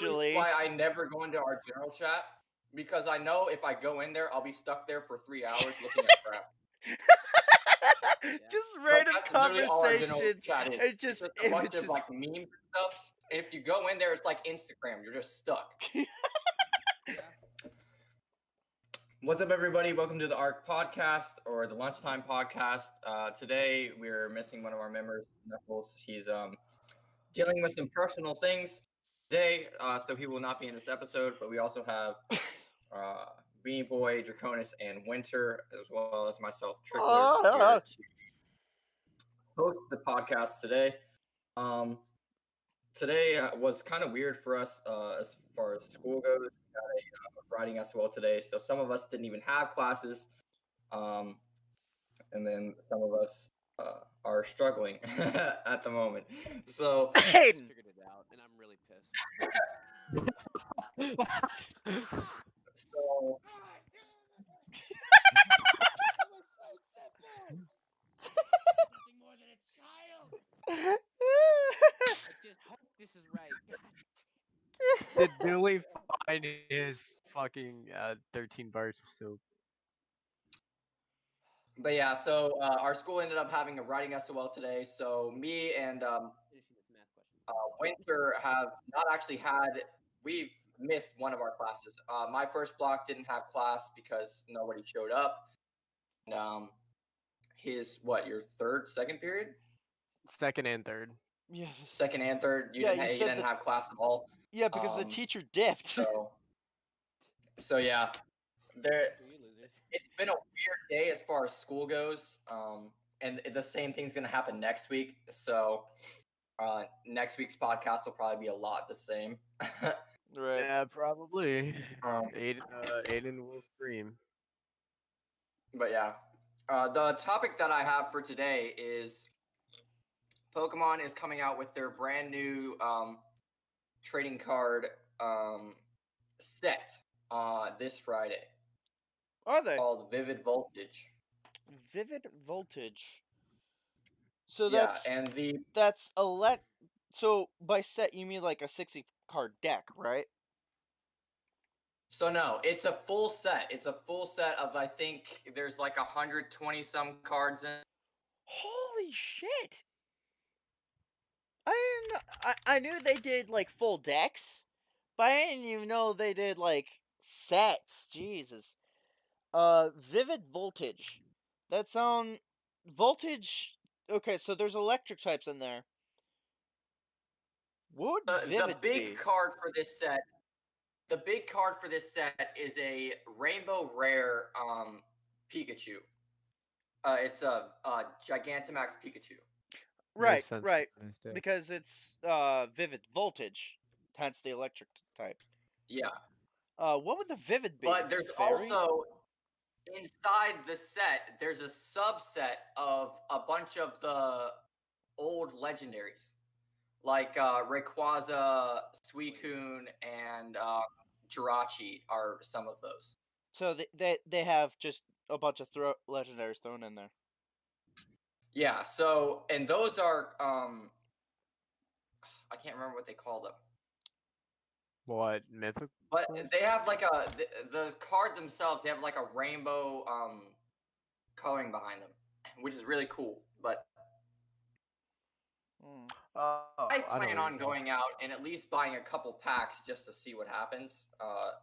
Actually, why I never go into our general chat, because I know if I go in there, I'll be stuck there for 3 hours looking at crap. just Like, random that's literally all our general conversations chat is. and It's just just a bunch of images. like memes and stuff. And if you go in there, it's like Instagram. You're just stuck. What's up, everybody? Welcome to the ARC podcast, or the Lunchtime podcast. Today, we're missing one of our members, Knuckles. He's dealing with some personal things today, so he will not be in this episode. But we also have Beanie Boy, Draconis, and Winter, as well as myself, Trickler, here to host the podcast today. Today was kind of weird for us as far as school goes. We had a writing SOL today, so some of us didn't even have classes, and then some of us are struggling at the moment. So Hayden, Figured it out, and I'm really pissed. so Nothing more than a child. I just hope this is right. Did Billy find his fucking 13 bars of soap? But yeah, so our school ended up having a writing SOL today. So me and Finishing this math question. Winter have not actually had. We've missed one of our classes. My first block didn't have class because nobody showed up. And his your second period? Second and third. yes. Second and third, you Yeah, didn't, you you said didn't have class at all. Yeah, because the teacher dipped. So yeah, there. You losers. It's been a weird day as far as school goes, and the same thing's gonna happen next week. So next week's podcast will probably be a lot the same. Right. Yeah, probably. Um, Aiden will scream. But yeah, the topic that I have for today is Pokemon is coming out with their brand new trading card set this Friday. Are they? Called Vivid Voltage. Vivid Voltage. So Yeah, and that's So by set you mean like a 60 card deck, right? So no, it's a full set. It's a full set of, I think there's like 120 some cards in. Holy shit! I knew they did like full decks, but I didn't even know they did like sets. Jesus. Vivid Voltage. Voltage. Okay, so there's electric types in there. What would Vivid The big be? card for this set. The big card for this set is a Rainbow Rare Pikachu. It's a Gigantamax Pikachu. Right, Makes sense right. to this day. Because it's Vivid Voltage, hence the electric type. Yeah. What would the Vivid be? But there's Fairy? also, inside the set, there's a subset of a bunch of the old legendaries. Like Rayquaza, Suicune, and Jirachi are some of those. So they have just a bunch of legendaries thrown in there. Yeah, so, and those are, I can't remember what they call them. What, mythical? But they have like the card themselves, they have like a rainbow coloring behind them, which is really cool. But I plan on going out and at least buying a couple packs just to see what happens,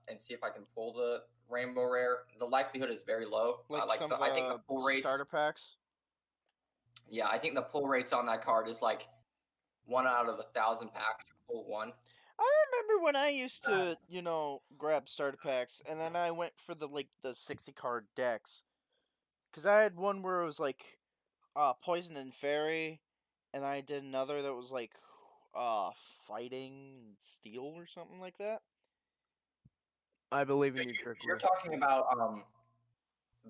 and see if I can pull the Rainbow Rare. The likelihood is very low. Like some of the I think the pull rates, starter packs? Yeah, I think the pull rates on that card is like 1 out of 1,000 packs to pull one. I remember when I used to, grab starter packs, and then I went for the 60 card decks. Because I had one where it was like Poison and Fairy, and I did another that was like Fighting Steel or something like that. I believe in you, Trickler. You're talking about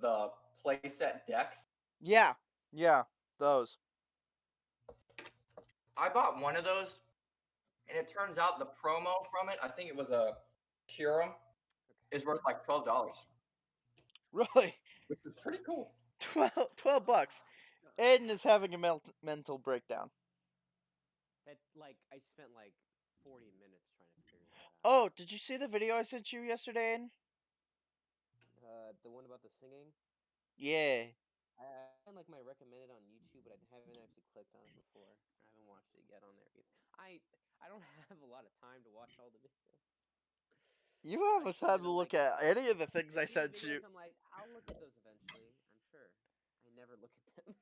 the playset decks? Yeah, those. I bought one of those, and it turns out the promo from it, I think it was a Curum, is worth like $12. Really? Which is pretty cool. $12. Aiden is having a mental breakdown. That I spent like 40 minutes trying to figure that Oh, did you see the video I sent you yesterday? Aiden? The one about the singing. Yeah. I find like my recommended on YouTube, but I haven't actually clicked on it before. I haven't watched it yet on there either. I don't have a lot of time to watch all the videos. You have I a see it time and to I'm look like, at any of the things I I see the sent you. videos. I'm like, I'll look at those eventually. I'm sure. I never look at them.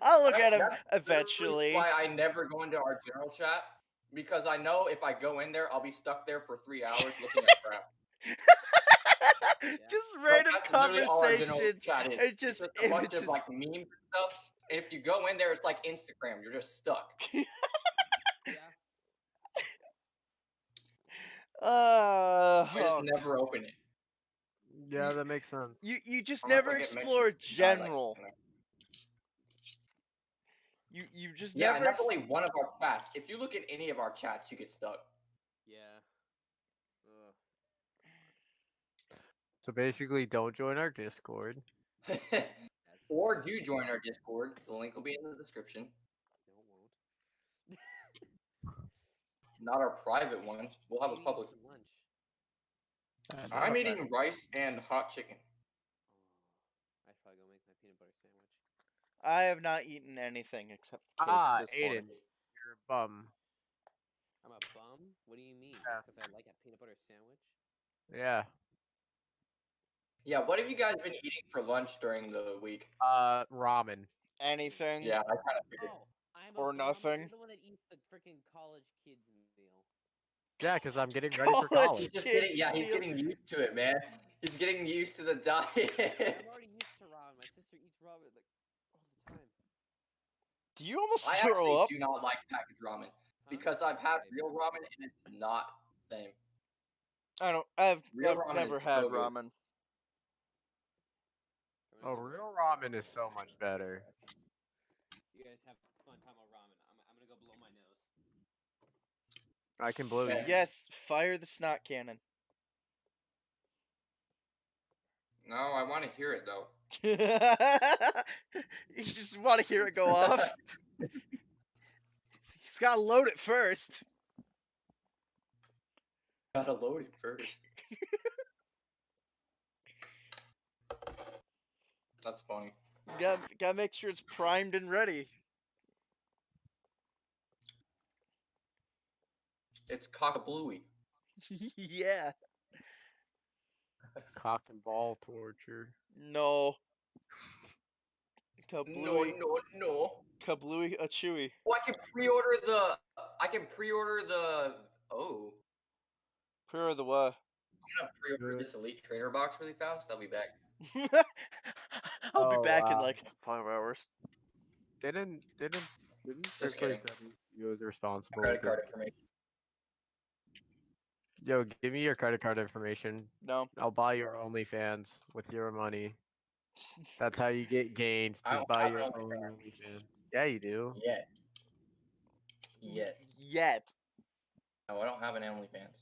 I'll look at them That's literally eventually. why I never go into our general chat, because I know if I go in there, I'll be stuck there for 3 hours looking at crap. Just Like, random that's literally all our general conversations. chat is. It's It's just just a bunch of images. like memes and stuff. And if you go in there, it's like Instagram. You're just stuck. Yeah. I just Oh, never open it. Yeah, that makes sense. you just Unless never I get mentioned. explore I like, general. You just yeah, never. and that's only one of our chats. If you look at any of our chats, you get stuck. Yeah. Ugh. So basically, don't join our Discord. That's Or do join our Discord. The link will be in the description. No, it won't. Not our private one. We'll have a What are you public. eating for lunch? I'm eating rice and hot chicken. Oh, I should probably go make my peanut butter sandwich. I have not eaten anything except cake this Aiden, morning. you're a bum. I'm a bum? What do you mean? Yeah. Just because I like a peanut butter sandwich? Yeah. Yeah, what have you guys been eating for lunch during the week? Ramen. Anything Yeah, I kind of figured. Oh, I'm a or bum. nothing. You're the one that eats the freaking college kids meal. Yeah, because I'm getting ready for College college. He's just kids getting, he's meal. getting used to it, man. He's getting used to the diet. I'm already used to ramen. My sister eats ramen like all the time. Do you almost I throw actually up? do not like packaged ramen Huh? because I've had Right. real ramen and it's not the same. I don't. I've Real ramen never is had so good. ramen. I'm Oh, gonna go- real ramen is so much better. You guys have fun talking about ramen. I'm gonna go blow my nose. I can blow you. Okay. Yes, fire the snot cannon. No, I want to hear it though. You just want to hear it go off. He's got to load it first. Gotta load it first. That's funny. Gotta make sure it's primed and ready. It's cock-a-blooey. Yeah. Cock and ball torture. No. No, Kablooey. no, no. Kablooey a chewy. Oh, I can pre-order the. I can pre-order the. Oh, Per the what? I'm gonna pre-order this Elite Trainer box really fast. I'll be back. I'll be Oh, back in wow. like 5 hours. Didn't Just 6.7 kidding. was responsible? Credit with card this? information. Yo, give me your credit card information. No. I'll buy your OnlyFans with your money. That's how you get gains. I Just don't buy have your an own OnlyFans. OnlyFans. Yeah, you do. Yet. Yet. Yet. No, I don't have an OnlyFans.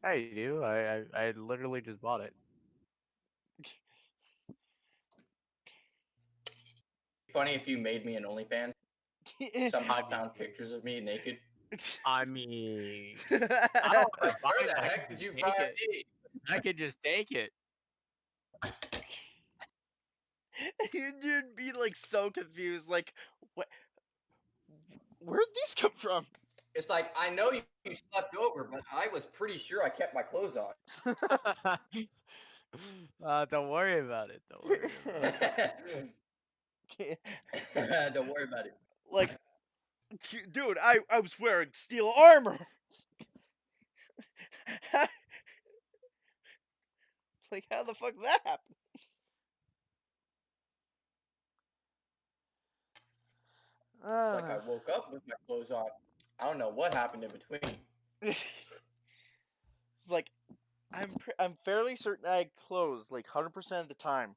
Yeah, you do. I literally just bought it. Funny if you made me an OnlyFans. Somehow I found pictures of me naked. I mean, I don't have to Like, buy where it. the I heck can did you just find take it. me? I could just take it. You'd be like so confused. Like, what? Where'd these come from? It's like, I know you slept over, but I was pretty sure I kept my clothes on. Don't worry about it. Don't worry about it. Don't worry about it. Like, dude, I was wearing steel armor. Like, how the fuck that happened? It's like I woke up with my clothes on. I don't know what happened in between. It's like I'm fairly certain I had clothes like 100% of the time.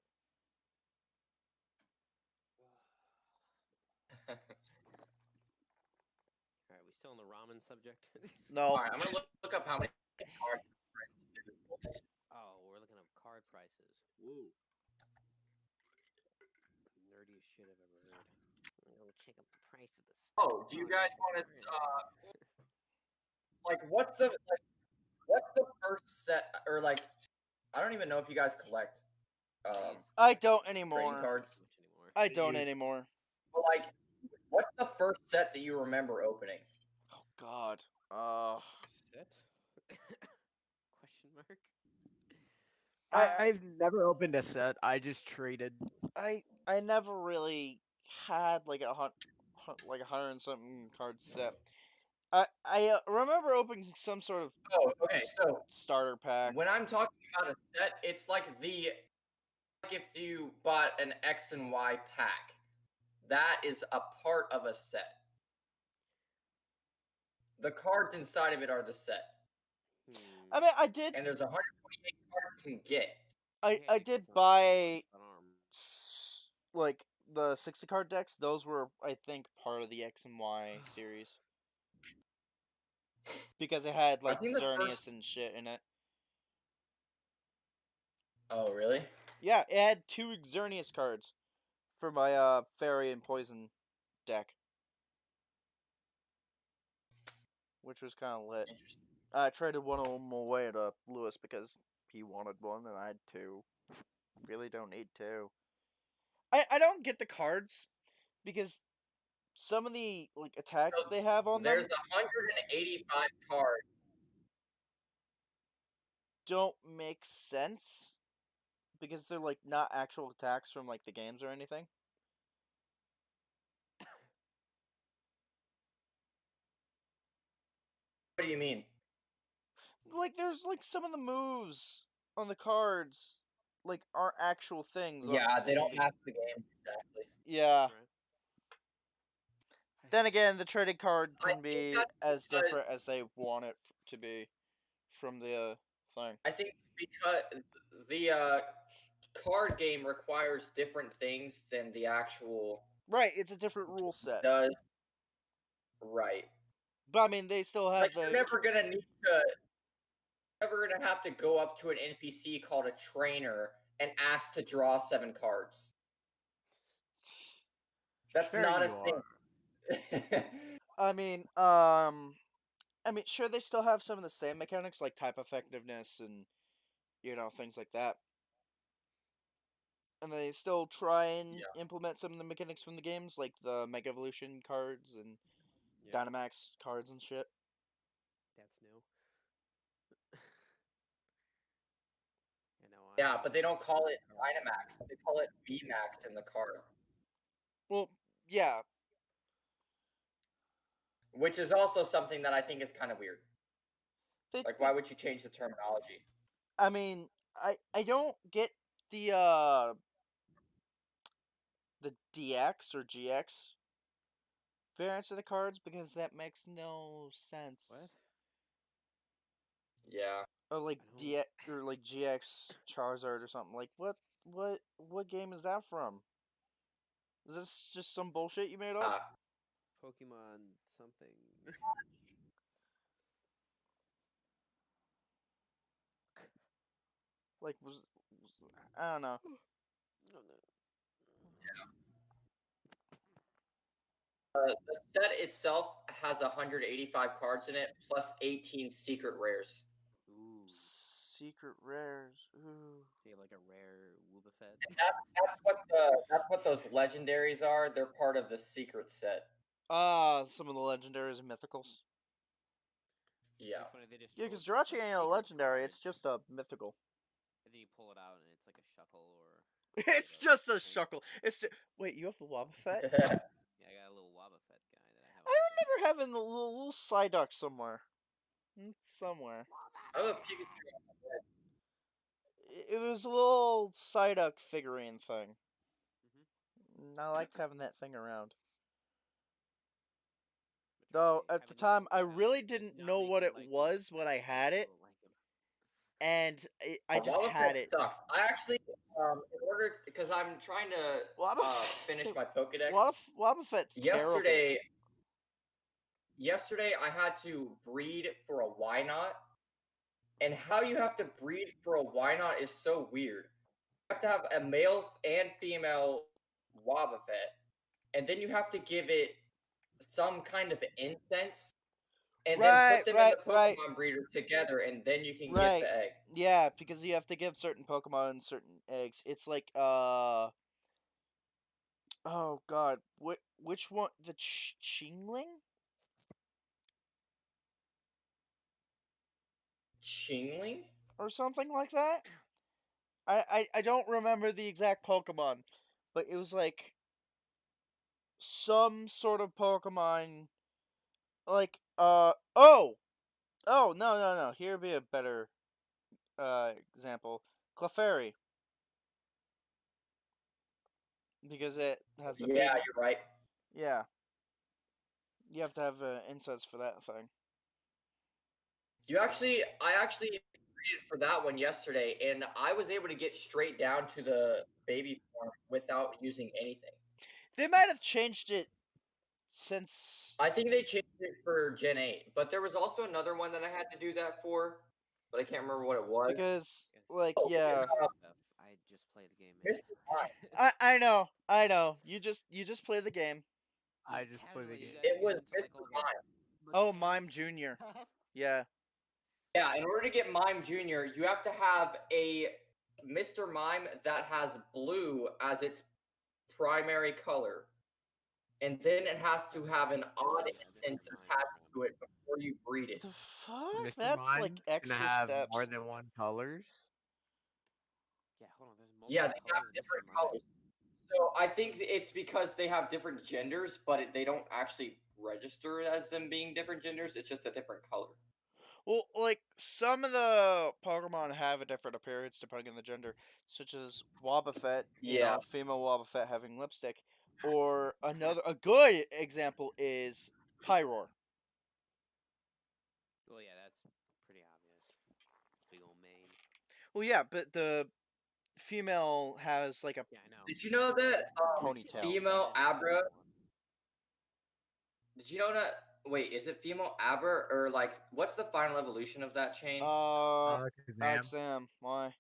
Alright, we still on the ramen subject? No. Alright, I'm gonna look up how many cards. Oh, we're looking up card prices. Woo. Nerdiest shit I've ever heard. I'm gonna go check up the price of this. Oh, do you guys want to like what's the like What's the first set, or like, I don't even know if you guys collect I don't trading anymore. cards. Much anymore. I Me don't either. anymore. But like, what's the first set that you remember opening? Oh God. Set? Question mark. I I've never opened a set. I just traded. I never really had like like 100 and something card set. I remember opening some sort of Oh, okay. So starter pack. when I'm talking about a set, it's like if you bought an X and Y pack, that is a part of a set. The cards inside of it are the set, I mean, I did and there's 128 cards you can get. I did buy like the 60 card decks. Those were, I think, part of the X and Y series because it had I like think the Xerneas first. and shit in it. Oh, really? Yeah, it had 2 Xerneas cards for my fairy and poison deck, which was kind of lit. Interesting. I traded one of them away to Lewis because he wanted one and I had 2. Really don't need 2. I don't get the cards because some of the like attacks So they have on there's them 185 cards. don't make sense because they're like not actual attacks from like the games or anything. What do you mean? Like there's like some of the moves on the cards like aren't actual things Yeah, they in don't the match the game exactly. yeah. Right. Then again, the traded card I can think be that's as because different as they want it to be from the thing. I think because the card game requires different things than the actual Right, it's a different rule set. does. Right. But I mean, they still Like have you're the never gonna need to never gonna have to go up to an NPC called a trainer and ask to draw 7 cards. That's Sure not a you are. thing. I mean, sure, they still have some of the same mechanics like type effectiveness and things like that, and they still try and Yeah. implement some of the mechanics from the games, like the Mega Evolution cards and Yeah. Dynamax cards and shit. That's new. I know. Yeah, but they don't call it Dynamax. They call it VMAX in the card. Well, yeah, Which is also something that I think is kind of weird. Like, they why would you change the terminology? I mean, I don't get the DX or GX variants of the cards because that makes no sense. What? Yeah. Or like I don't. DX or like GX Charizard or something. Like what game is that from? Is this just some bullshit you made up? Pokemon something. Like I don't know. Oh, no. The set itself has 185 cards in it, plus 18 secret rares. Ooh. Secret rares. Ooh. So you have like a rare Wobbuffet. That's what those legendaries are. They're part of the secret set. Some of the legendaries and mythicals. Yeah. Funny, they just Yeah, because chose, Jirachi like, ain't a secret legendary. It's cards, just a mythical. and then you pull it out and it's like a shuckle or. It's Gyarados just or a something. shuckle. Wait, you have the Wobbuffet? Yeah, I got a little Wobbuffet guy that I have. I remember having the little Psyduck somewhere. Somewhere. Oh, Pikachu. It was a little Psyduck figurine thing. I liked having that thing around. Though at the time, I really didn't know what it was when I had it, and I just Wobbuffet had it. sucks. I actually, in order because I'm trying to finish my Pokedex. Wobbuffet's terrible. Yesterday, I had to breed for a Wynot, and how you have to breed for a Wynot is so weird. You have to have a male and female Wobbuffet, and then you have to give it some kind of incense, and then Right, put them in right, the right, Pokemon breeder together, and then you can get right. the egg. Yeah, because you have to give certain Pokemon certain eggs. It's like oh god, which one? The Chingling Chingling? or something like that. I don't remember the exact Pokemon, but it was like some sort of Pokemon. Like oh no, here would be a better example. Clefairy, because it has the Yeah, baby. you're right. Yeah, you have to have insights for that thing. I actually breeded for that one yesterday, and I was able to get straight down to the baby form without using anything. They might have changed it since I think they changed it for Gen 8, but there was also another one that I had to do that for, but I can't remember what it was. because Yes. like Oh, yeah. Stuff. I just played the game, Mr. Mime. man. I know. You just play the game. I Just just play the casually, you game. guys It get was into like Mr. all Mime. the Oh, mechanics Mime and Junior. stuff. Yeah. Yeah, in order to get Mime Junior, you have to have a Mr. Mime that has blue as its primary color. And then it has to have an odd Yeah, different incense mime attached form. to it before you breed it. The fuck? Mr. That's like Mime can extra have more steps. than one colors. Yeah, hold on. There's Yeah, multiple they have colors of Mr. different Mime. colors. So I think it's because they have different genders, but they don't actually register as them being different genders. It's just a different color. Well, like some of the Pokemon have a different appearance depending on the gender, such as Wobbuffet. Yeah. Female Wobbuffet having lipstick, or a good example is Pyroar. Well, yeah, that's pretty obvious. Big old mane. Well, yeah, but the female has like a Yeah, I know. Did you know that ponytail. female Abra? One. Did you know that? Wait, is it female Abra or like what's the final evolution of that chain? Alakazam. Alexam. Why?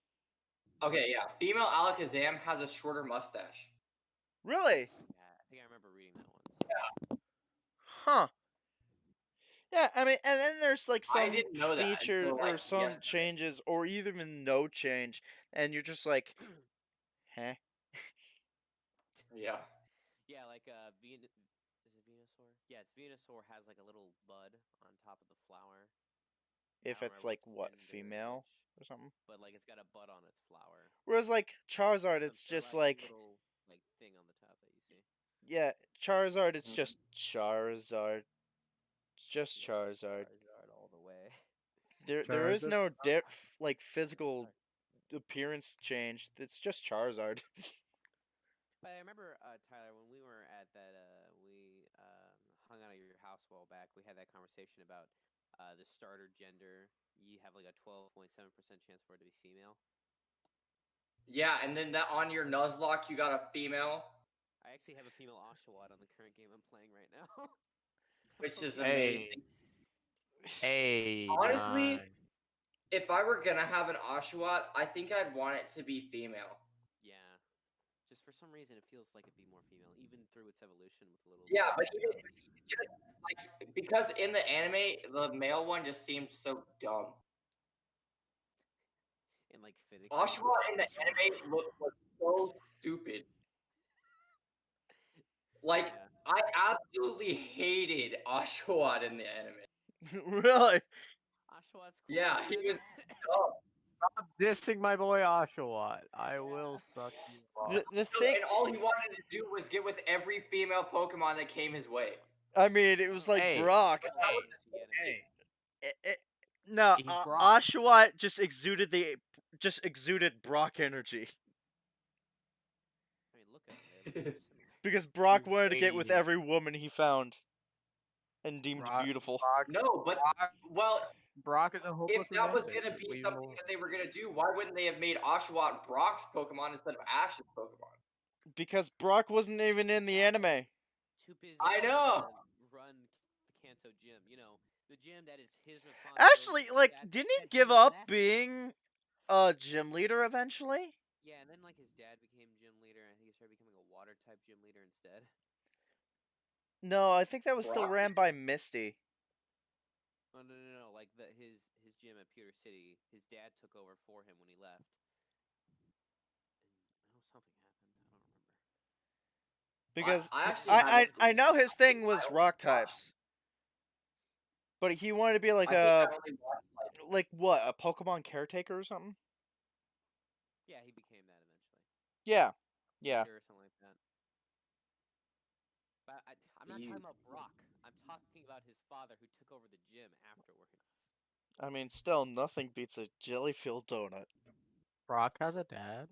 Okay, yeah, female Alakazam has a shorter mustache. Really? Yeah, I think I remember reading that once. Huh. Yeah, I mean, and then there's like I some didn't know that features until or like some yesterday. changes, or even no change, and you're just like, huh? Yeah. Yeah, like is it Venusaur? Yeah, it's Venusaur has like a little bud on top of the flower. I If don't it's remember like which what, gender female which, or something. but like it's got a bud on its flower. Whereas like Charizard, Some it's sort of just like like, little like thing on the top that you see. yeah, Charizard, it's Mhm. just Charizard. It's just Yeah, just Charizard. Charizard all the way. There is Charizard. no like physical appearance change. It's just Charizard. But I remember Tyler when we were at that we hung out at your house a while back. We had that conversation about the starter gender. You have like a 12.7% chance for it to be female. Yeah, and then that on your Nuzlocke you got a female, I actually have a female Oshawott on the current game I'm playing right now. which is Hey, amazing. hey, Honestly, nice. if I were gonna have an Oshawott, I think I'd want it to be female. Yeah. Just for some reason, it feels like it'd be more female, even through its evolution with a little. Yeah, but even just like because in the anime, the male one just seems so dumb. And like finicky. Oshawott in the anime was so stupid. Like Yeah. I absolutely hated Oshawott in the anime. Really? Oshawott's cool. Yeah, he Man. was dumb. Stop dissing my boy Oshawott. I will suck you off. The No, thing, and all he wanted to do was get with every female Pokemon that came his way. I mean, it was like Hey, Brock. But that was hey, his whole thing. hey. No, He's Brock. Oshawott just exuded Brock energy I mean, look at them. They look so similar. because Brock You wanted to get with hate every woman he found and deemed Brock. beautiful. No, but well, Brock is a hopeless if that was romantic. gonna be Leave him something alone. that they were gonna do, why wouldn't they have made Oshawott Brock's Pokemon instead of Ash's Pokemon? Because Brock wasn't even in the anime. Too busy. I know. To run the Kanto gym. You know, the gym that is his responsibility. Actually, like, didn't he give up being a gym leader eventually? Yeah, and then like his dad became gym leader, and I think he started becoming a water type gym leader instead. No, I think that was still Brock? ran by Misty. No. Like his gym at Pewter City, his dad took over for him when he left. And something happened. I don't remember. Because I actually I haven't. I know his thing I was only rock watched. types, but he wanted to be like I think I only watched like what, a Pokemon caretaker or something. Yeah, he became that eventually. Yeah, yeah. Leader or something like that. But I'm not you. talking about Brock. I'm talking about his father who took over the gym afterwards. I mean, still nothing beats a Jellyfield donut. Brock has a dad.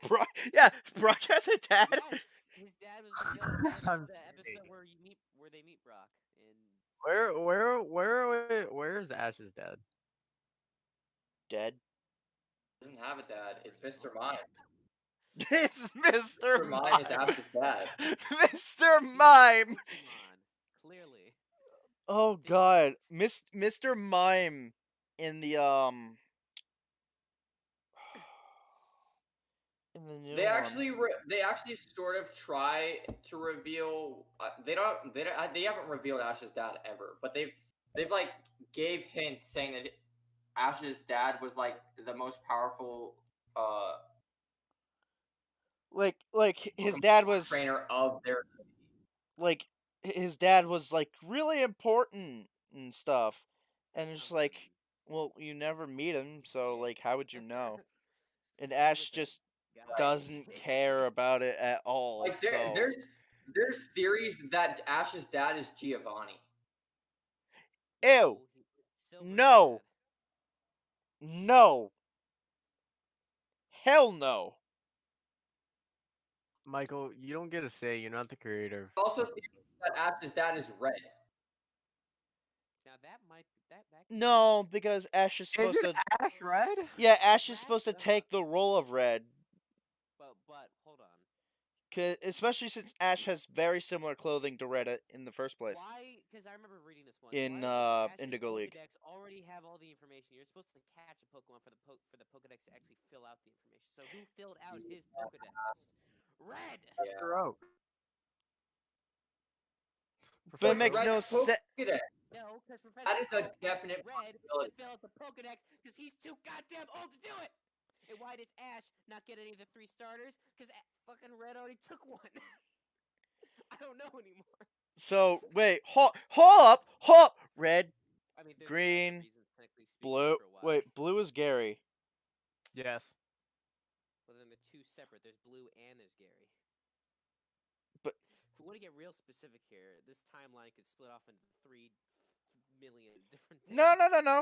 Brock, yeah, Brock has a dad. Yes, his dad was revealed at the end of I'm the episode kidding. where they meet Brock and Where is Ash's dad? Dead. Doesn't have a dad. It's Mr. Mime. It's Mr. Mr. Mime is Mime. Ash's dad. Mr. he was a Mime. Pokemon. Clearly, Oh they God, linked. Mr. Mime in the in the new one. They actually sort of try to reveal. They haven't revealed Ash's dad ever, but they've like gave hints saying that Ash's dad was like the most powerful Like his Pokemon dad was trainer of their. like his dad was like really important and stuff, and That it's sounds just lame. like, well, you never meet him, so Yeah. like how would you know? And He Ash was a just guy. doesn't care about it at all. Like So there's theories that Ash's dad is Giovanni. ew, Silver's no, dad. no, hell no. Michael, you don't get a say. You're not the creator. Also, theories that Ash's dad is Red. Now that might that could No, because Ash is Is supposed it to. Ash Red? Yeah, Ash is Red, supposed to take the role of Red, but hold on. especially since Ash has very similar clothing to Red in the first place Why? Because I remember reading this once. in Why does Ash's Indigo League. Pokedex already have all the information? You're supposed to catch a Pokemon for the Pokedex to actually fill out the information. So who filled out his Pokedex? Red. Yeah. Oak. But it What's Professor makes Oak. no Red's sense. Pokedex? No, because Professor That is a Oak definite asked Red to possibility. fill out the Pokedex because he's too goddamn old to do it. And why does Ash not get any of the 3 starters? Because fucking Red already took one. I don't know anymore. So wait, hold up. Red, I mean, there's other green, reasons, technically speaking, blue. for why. Wait, blue is Gary. Yes. Well, then they're 2 separate. There's Blue and there's Gary. But if we want to get real specific here, this timeline could split off into 3 million different things. no.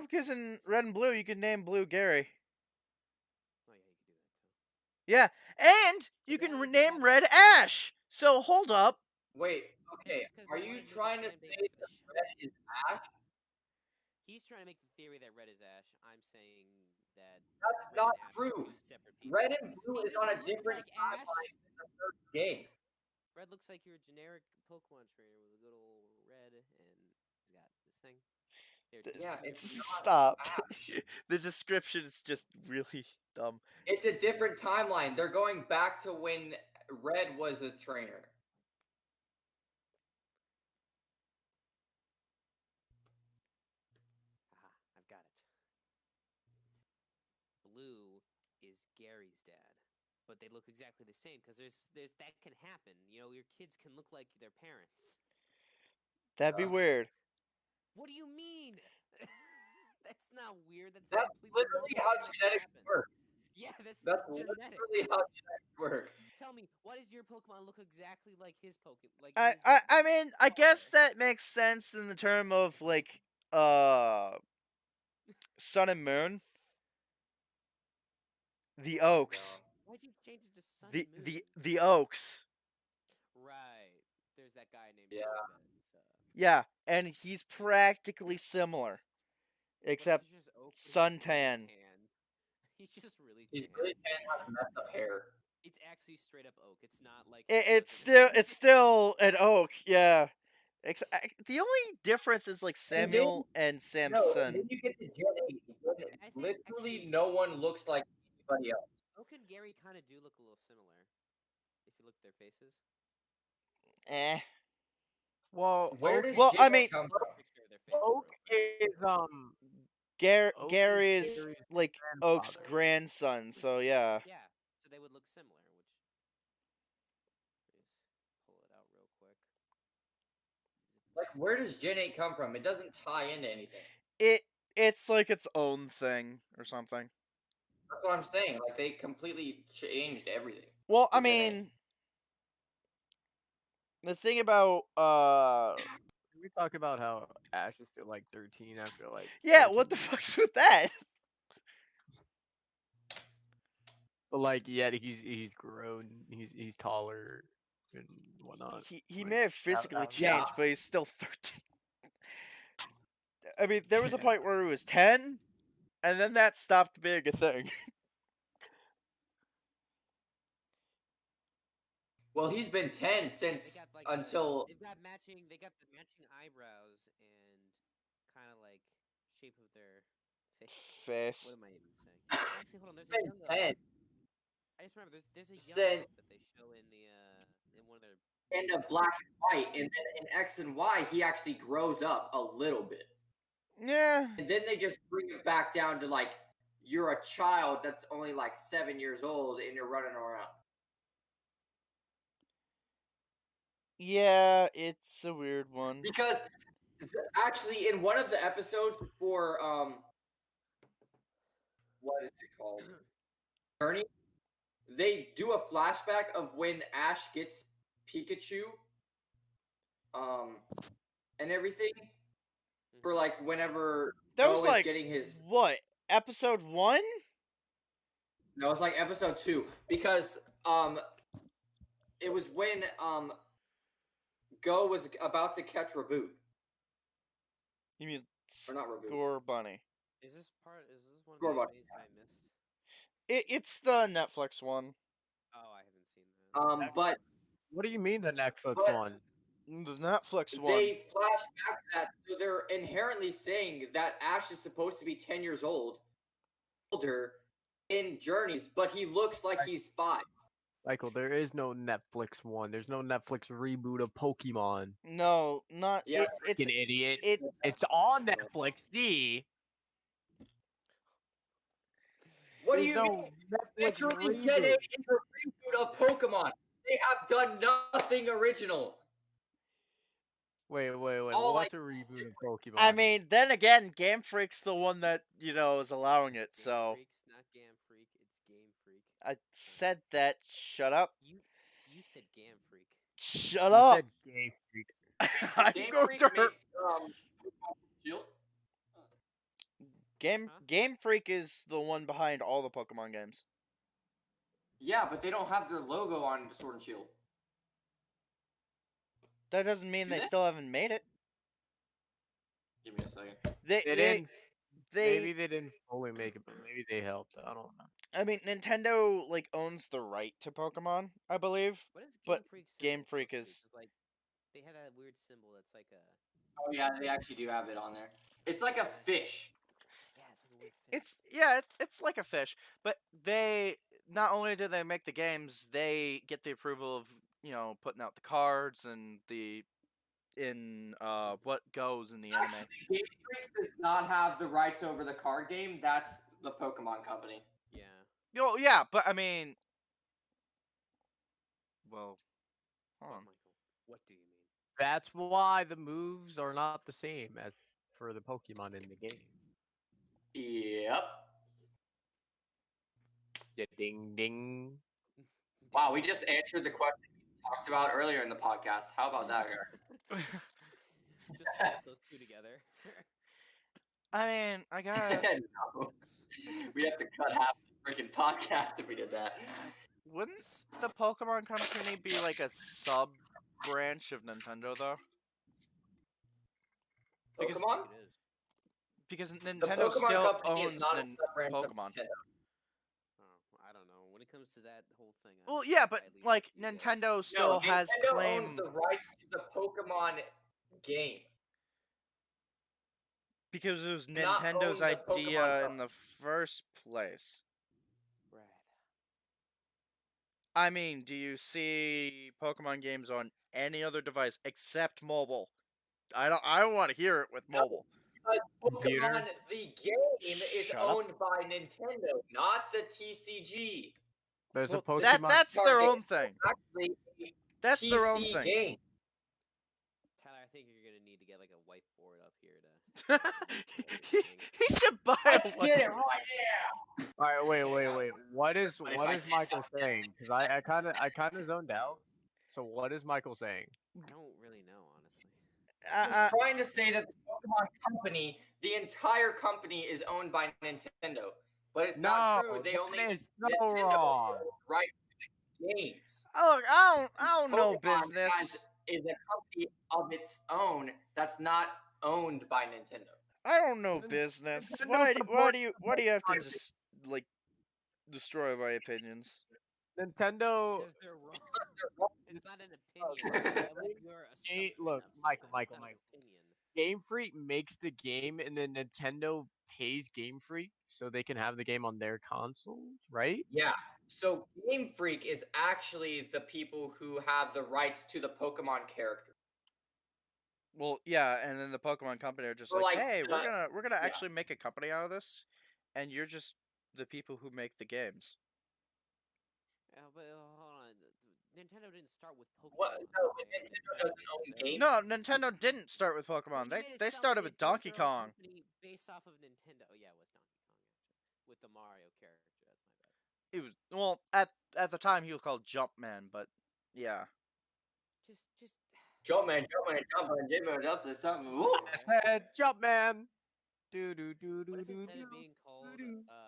Because in Red and Blue, you can name Blue Gary. Oh yeah, you could do that too. Yeah, and you they can already rename have Red Ash. So hold up. Wait, okay. It's just 'cause Are they you wanted to make trying to the fan say base that fish. Red is Ash? He's trying to make the theory that Red is Ash. I'm saying that That's Red not and Ash true. are 2 separate people. Red and Blue He is on a doesn't look different like Ash. timeline than the third game. Red looks like your generic Pokemon trainer with a good old red, and he's got this thing. Yeah, it's not Stop. Ash. The description is just really dumb. It's a different timeline. They're going back to when Red was a trainer. Aha, I've got it. Blue is Gary's dad, but they look exactly the same because there's that can happen. You know, your kids can look like their parents. That'd be weird. What do you mean? That's not weird. That's That's completely literally normal how thing that can genetics happen. work. Yeah, that's That's genetics. literally how genetics work. Tell me, why does your Pokemon look exactly like his Pokemon? Like I mean, I guess father? that makes sense in the term of like Sun and Moon, the Oaks, Why'd you change it to Sun and Moon? the Oaks. Right. There's that guy named Yeah. Oak that's, Yeah, and he's practically similar, what if except it's just Oak, but he's really suntan. tan? He's just really He's tan. really tan, has messed up hair. It's actually straight up Oak. It's not like It's still an Oak. Yeah. The only difference is like And then, Samuel and no, Samson. then you get to Gen 8. I think Literally actually no one looks like anybody else. Oak and Gary kind of do look a little similar if you look at their faces. Eh. Well, Where Oak. does Well, I Gen mean- 8 come from? Picture of their face Oak over. is Oak is Gary is Gary's like Oak's grandfather. grandson, so yeah. Yeah, so they would look similar. Which let me just pull it out real quick. Like, where does Gen 8 come from? It doesn't tie into anything. It's like its own thing or something. That's what I'm saying. Like, they completely changed everything. Well, I with Gen 8. mean, the thing about Can we talk about how Ash is still like 13 after like yeah, 14 what the years? fuck's with that? But like, yet he's grown. He's taller and whatnot. He Like, may have physically Yeah. changed, but he's still 13. I mean, there was a point where he was 10, and then that stopped being a thing. Well, he's been 10 They since got like until. they've got matching. They got the matching eyebrows and kind of like shape of their face. Face. What am I even saying? Actually, hold on. There's a been young 10 elf. I just remember there's a young since elf that they show in the in one of their end of Black and White, and then in X and Y, he actually grows up a little bit. Yeah. And then they just bring it back down to like you're a child that's only like 7 years old and you're running around. Yeah, it's a weird one. Because actually, in one of the episodes for what is it called? Journey, they do a flashback of when Ash gets Pikachu, and everything for like whenever That Go was is like getting his. what? Episode 1? No, it's like episode 2 because it was when Go was about to catch Reboot. You mean Or not Reboot. Score Bunny? Is this one of Score the Bunny, animes I missed? It's the Netflix one. Oh, I haven't seen that. But what do you mean the Netflix But- one? The Netflix one. they flash back to that, so they're inherently saying that Ash is supposed to be 10 years older in Journeys, but he looks like he's 5. Michael, there is no Netflix one. There's no Netflix reboot of Pokemon. No, not Yeah, it's Fucking idiot. it. It's on Netflix. See, What do there's you no mean? Netflix Literally, Gen 8 reboot. is a reboot of Pokemon. They have done nothing original. Wait. All What's a reboot of Pokemon? I mean, then again, Game Freak's the one that is allowing it. Game So Freak's not Game Freak. It's Game Freak. I said that. Shut up. You said Game Freak. Shut you up. said Game Freak. I'm Game going Freak to hurt. Shield. Game Freak is the one behind all the Pokemon games. Yeah, but they don't have their logo on Sword and Shield. That doesn't mean Do they they? still haven't made it. Give me a second. They They they didn't. they. Maybe they didn't fully make it, but maybe they helped. I don't know. I mean, Nintendo owns the right to Pokemon, I believe. What is Game But Freak? Game symbol Freak supposed to be? is 'Cause, like they had that weird symbol that's like a Oh yeah, they actually do have it on there. It's like a fish. yeah, it's like a weird fish. it's like a fish, but they not only do they make the games, they get the approval of putting out the cards and the what goes in the anime. Actually, Game Freak does not have the rights over the card game. That's the Pokemon company. Yeah. Oh yeah, but I mean, well, hold What, on. Michael? What do you mean? That's why the moves are not the same as for the Pokemon in the game. Yep. Ding ding. Wow, we just answered the question we talked about earlier in the podcast. How about that, guy? Just put those two together. I mean, I got. No. We have to cut half the freaking podcast if we did that. Wouldn't the Pokemon Company be like a sub branch of Nintendo though? Because Pokemon? It is. because The Nintendo Pokemon still company is owns not a sub-branch of Pokemon. Nintendo. Oh, I don't know. When it comes to that whole thing. Well, yeah, but I leave it like to you guys. Nintendo No, still has Nintendo claim owns the rights to the Pokemon game. because it was not Nintendo's own the Pokemon idea in company. the first place. Brad. I mean, do you see Pokemon games on any other device except mobile? I don't want to hear it with mobile. Because Computer? Pokemon, the game, is Shut up. owned by Nintendo, not the TCG. There's a Well, Pokemon. that's their Game own thing. is actually a That's their own PC thing. game. Tyler, I think you're gonna need to get like a whiteboard up here to. he should buy Let's a get it whiteboard. right now. All right, wait. What is But if I did Michael that- saying? Because I kind of zoned out. So what is Michael saying? I don't really know, honestly. He's trying to say that the Pokemon company, the entire company, is owned by Nintendo, but it's not true. They only that is so Nintendo wrong. owns the right to the games. Look, I don't know Pokemon business. is a company of its own that's not owned by Nintendo. I don't know business. Nintendo Why do supports you have to Pokemon. just like destroy my opinions? Nintendo. Because they're wrong. It's not an opinion. That was your Hey, assumption look, of Michael, something. It's not an Michael. opinion. Game Freak makes the game, and then Nintendo pays Game Freak so they can have the game on their consoles, right? Yeah. So Game Freak is actually the people who have the rights to the Pokemon character. Well, yeah, and then the Pokemon company are just Or, like, like, hey, we're gonna yeah. actually make a company out of this, and you're just the people who make the games. But hold on. Nintendo didn't start with Pokemon. What? No, but okay? Nintendo doesn't own games. No, Nintendo didn't start with Well, Pokemon. you made it They sound started like with they built Donkey their own Kong. company based off of Nintendo. Oh, yeah, it was Donkey Kong actually, with the Mario character. That's my bad. It was well at the time he was called Jumpman, but yeah. Just. Jumpman, up to something. Woo! I said, jump, man. Do do do What do if do instead of do being called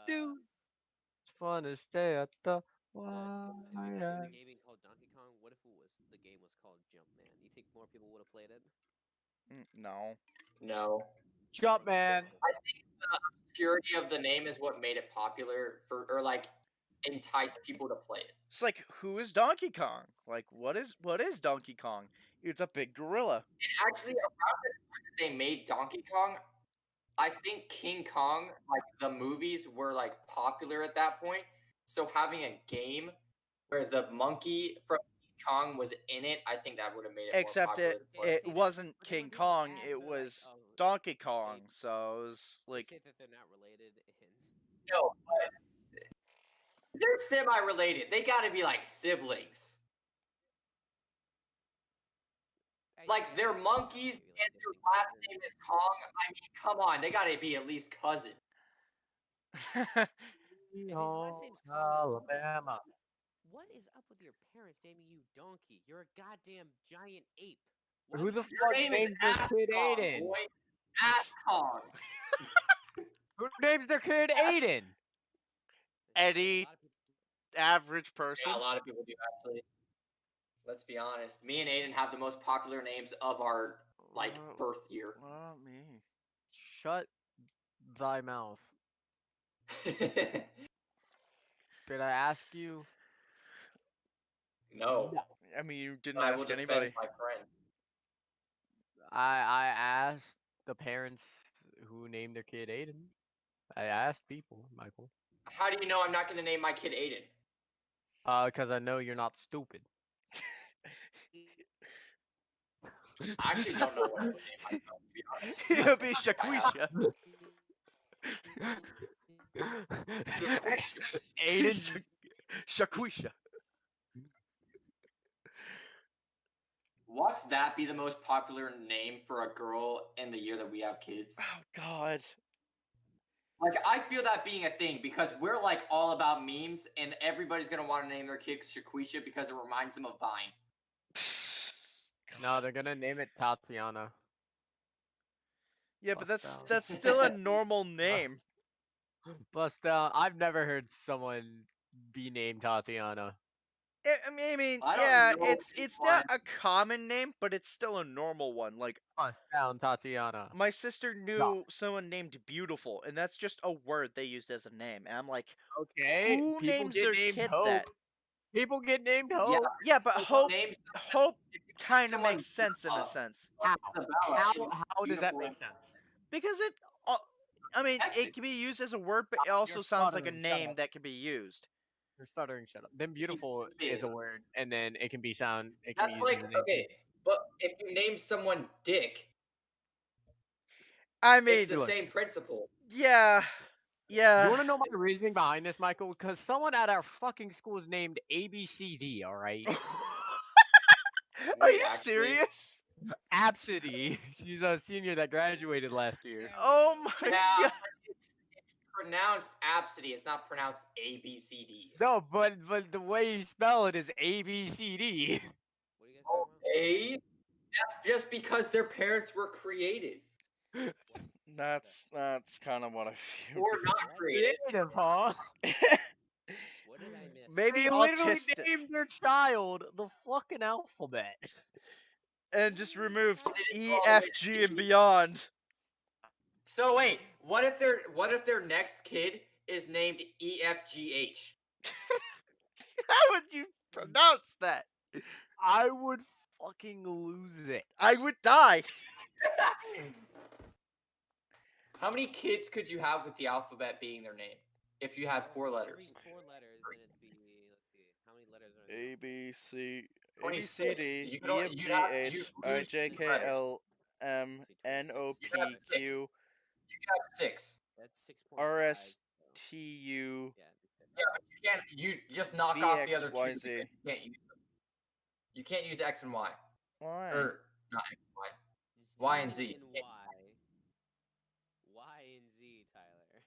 do. It's fun to stay at the if the wire. game being called Donkey Kong, what if the game was called Jumpman? You think more people would have played it? No. No. Jump, man. I think the obscurity of the name is what made it popular or like entice people to play it. It's like, who is Donkey Kong? Like, what is Donkey Kong? It's a big gorilla. And actually, around the time that they made Donkey Kong, I think King Kong, like the movies, were like popular at that point. So having a game where the monkey from King Kong was in it, I think that would have made it Except more popular. it to play. it See that- wasn't but then when King people Kong. ask, It they're like, was "Oh, Donkey Kong. So it was they like, say that they're not related, and No, but they're semi-related. They got to be like siblings. Like they're monkeys and their last name is Kong. I mean, come on, they gotta be at least cousin. if his last name's Kong, Alabama. what is up with your parents naming you Donkey? You're a goddamn giant ape. Why Who would the you- Your fuck name is names their Ass kid Kong, Aiden? boy. Ass Kong. Who names their kid Aiden? Eddie, A lot of people- average person. Yeah, a lot of people do actually. Let's be honest. Me and Aiden have the most popular names of our like birth year. What about me? Shut thy mouth. Did I ask you? No, I mean, you but didn't I will ask defend anybody. my friend. I asked the parents who named their kid Aiden. I asked people, Michael. How do you know I'm not gonna name my kid Aiden? Because I know you're not stupid. I actually don't know what I would name myself, to be honest. It'll be Shaquisha. Aiden. Shaquisha. Watch that be the most popular name for a girl in the year that we have kids. Oh God. Like, I feel that being a thing because we're like all about memes, and everybody's gonna want to name their kid Shaquisha because it reminds them of Vine. No, they're gonna name it Tatiana. Yeah, but Bust down. that's still a normal name. Bust down. I've never heard someone be named Tatiana. I mean, I don't yeah, know it's anyone- not a common name, but it's still a normal one. Like, Bust down, Tatiana. my sister knew someone named Beautiful, and that's just a word they used as a name. And I'm like, Okay. who people names get their named kid Hope. that? People get named Yeah. Hope. Yeah, but Like, Hope names- Hope if you name kind of someone makes sense in a sense How? Isabella, How? it's How does that beautiful. make sense? because I mean, it can be used as a word, but it You're also sounds like a stuttering, shut name up. that can be used. You're stuttering. Shut up. Then beautiful Yeah. is a word, and then it can be sound. It can That's be used like as a name. okay, but if you name someone Dick, I It's mean, the same principle. yeah, You yeah. want to know my reasoning behind this, Michael? Because someone at our fucking school is named ABCD. All right, Are Wait, you actually, serious? Absidy. She's a senior that graduated last year. There we Oh go. my yeah, god. it's pronounced Absidy. It's not pronounced ABCD. No, but the way you spell it is ABCD. What are you guys talking about? Okay, that's just because their parents were creative That's kind of what I feel. or not What? creative. Creative, huh? What did I miss? Maybe They literally autistic, named their child the fucking alphabet. and just removed They didn't go E, all the way F, to G, and Z. beyond. So wait, what if their next kid is named EFGH? How would you pronounce that? I would fucking lose it. I would die. How many kids could you have with the alphabet being their name if you had 4 letters? Every 4 letters, then it'd be. Let's see. How many letters are there? A B C A B C 26. D You could E only, F G H you I lose J 2 K letters. L M N O You have P 6. Q You could have 6. That's 6.5. R S so- T U Yeah. Yeah, but you can't. You just knock V off the X other 2 Y because Z. you can't use them. You can't use X and Y. Why? Or not X and Y. Just Y and T Z. and Y. Y and Z, Tyler.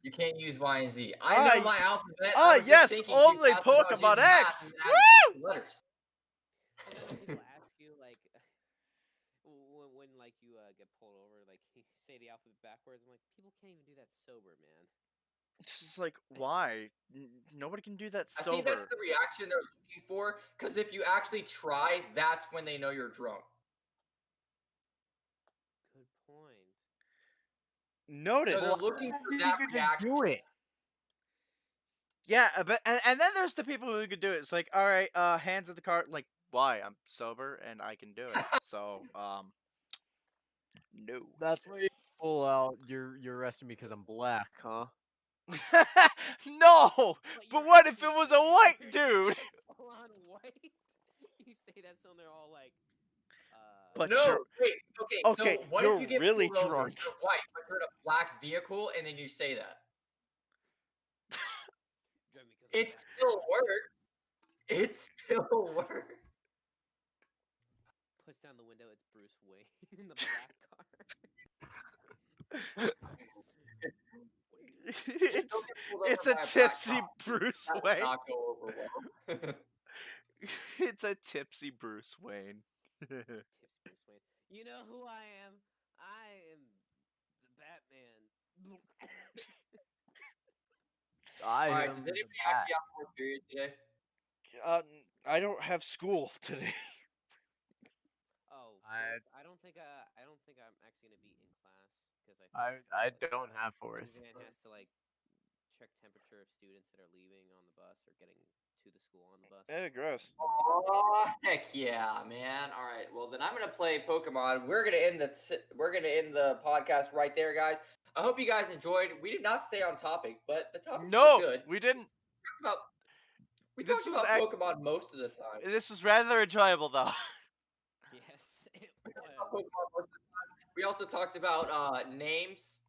You can't use Y and Z. I know Ah, my alphabet. ah, I was yes, just thinking only 2000 about Pokemon using math X. and adding 2 letters. Also, when people ask you like, when like you get pulled over, like you say the alphabet backwards, I'm like, people can't even do that sober, man. It's just like, why? Nobody can do that I think that's sober. the reaction they're looking for. Because if you actually try, that's when they know you're drunk. Good point. Noted. So they're looking for You that could just reaction. do it. Yeah, but and then there's the people who could do it. It's like, all right, hands of the card. Like, why? I'm sober and I can do it. So, no. That's why you pull out. You're arresting me because I'm black, huh? No. But you're what if it actually was a white you're dude? so full on white. You say that, so they're all like, But No, you're wait. Okay, okay. so what You're if you get really pulled over? drunk. You're white, but you're in a black vehicle, and then you say that. drive me 'cause I'm It's black." still a word. It's still a word. Puts down the window. It's Bruce Wayne in the black car. it's Don't get pulled over it's a by black tipsy cop. Bruce That would Wayne. not go over well. It's a tipsy Bruce Wayne. Tips Bruce Wayne. You know who I am? I am the Batman. I All right, am does the anybody bat. actually have a work period today? I don't have school today. Oh, I- I don't think I'm actually gonna be in class because I think I don't have forest. Van has to like check temperature of students that are leaving on the bus or getting to the school on the bus. Gross. Oh heck yeah, man! All right, well then I'm gonna play Pokemon. We're gonna end the podcast right there, guys. I hope you guys enjoyed. We did not stay on topic, but the topics No, were good. we didn't. We This talked was about ac- Pokemon most of the time. This was rather enjoyable, though. Yes, it We talked about was. Pokemon most of the time. We also talked about names.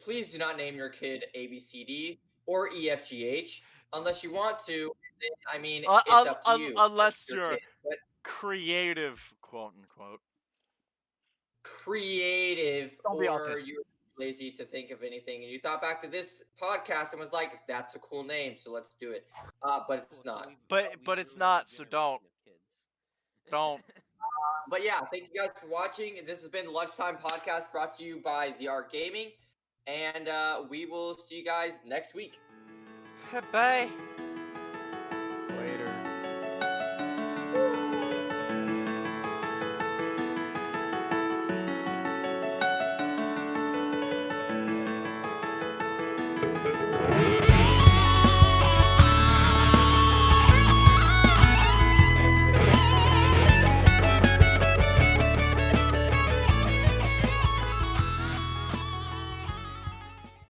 Please do not name your kid ABCD or EFGH unless you want to. Then, I mean, it's up to you. Unless It's your you're kid. But creative, quote unquote. creative, Don't be or autistic. you're lazy to think of anything, and you thought back to this podcast and was like, "That's a cool name, so let's do it." But it's Cool, so not. But it's ruined not, a so don't. generation of kids. Don't. But yeah, thank you guys for watching. This has been the Lunchtime Podcast brought to you by The Art Gaming, and we will see you guys next week. Bye.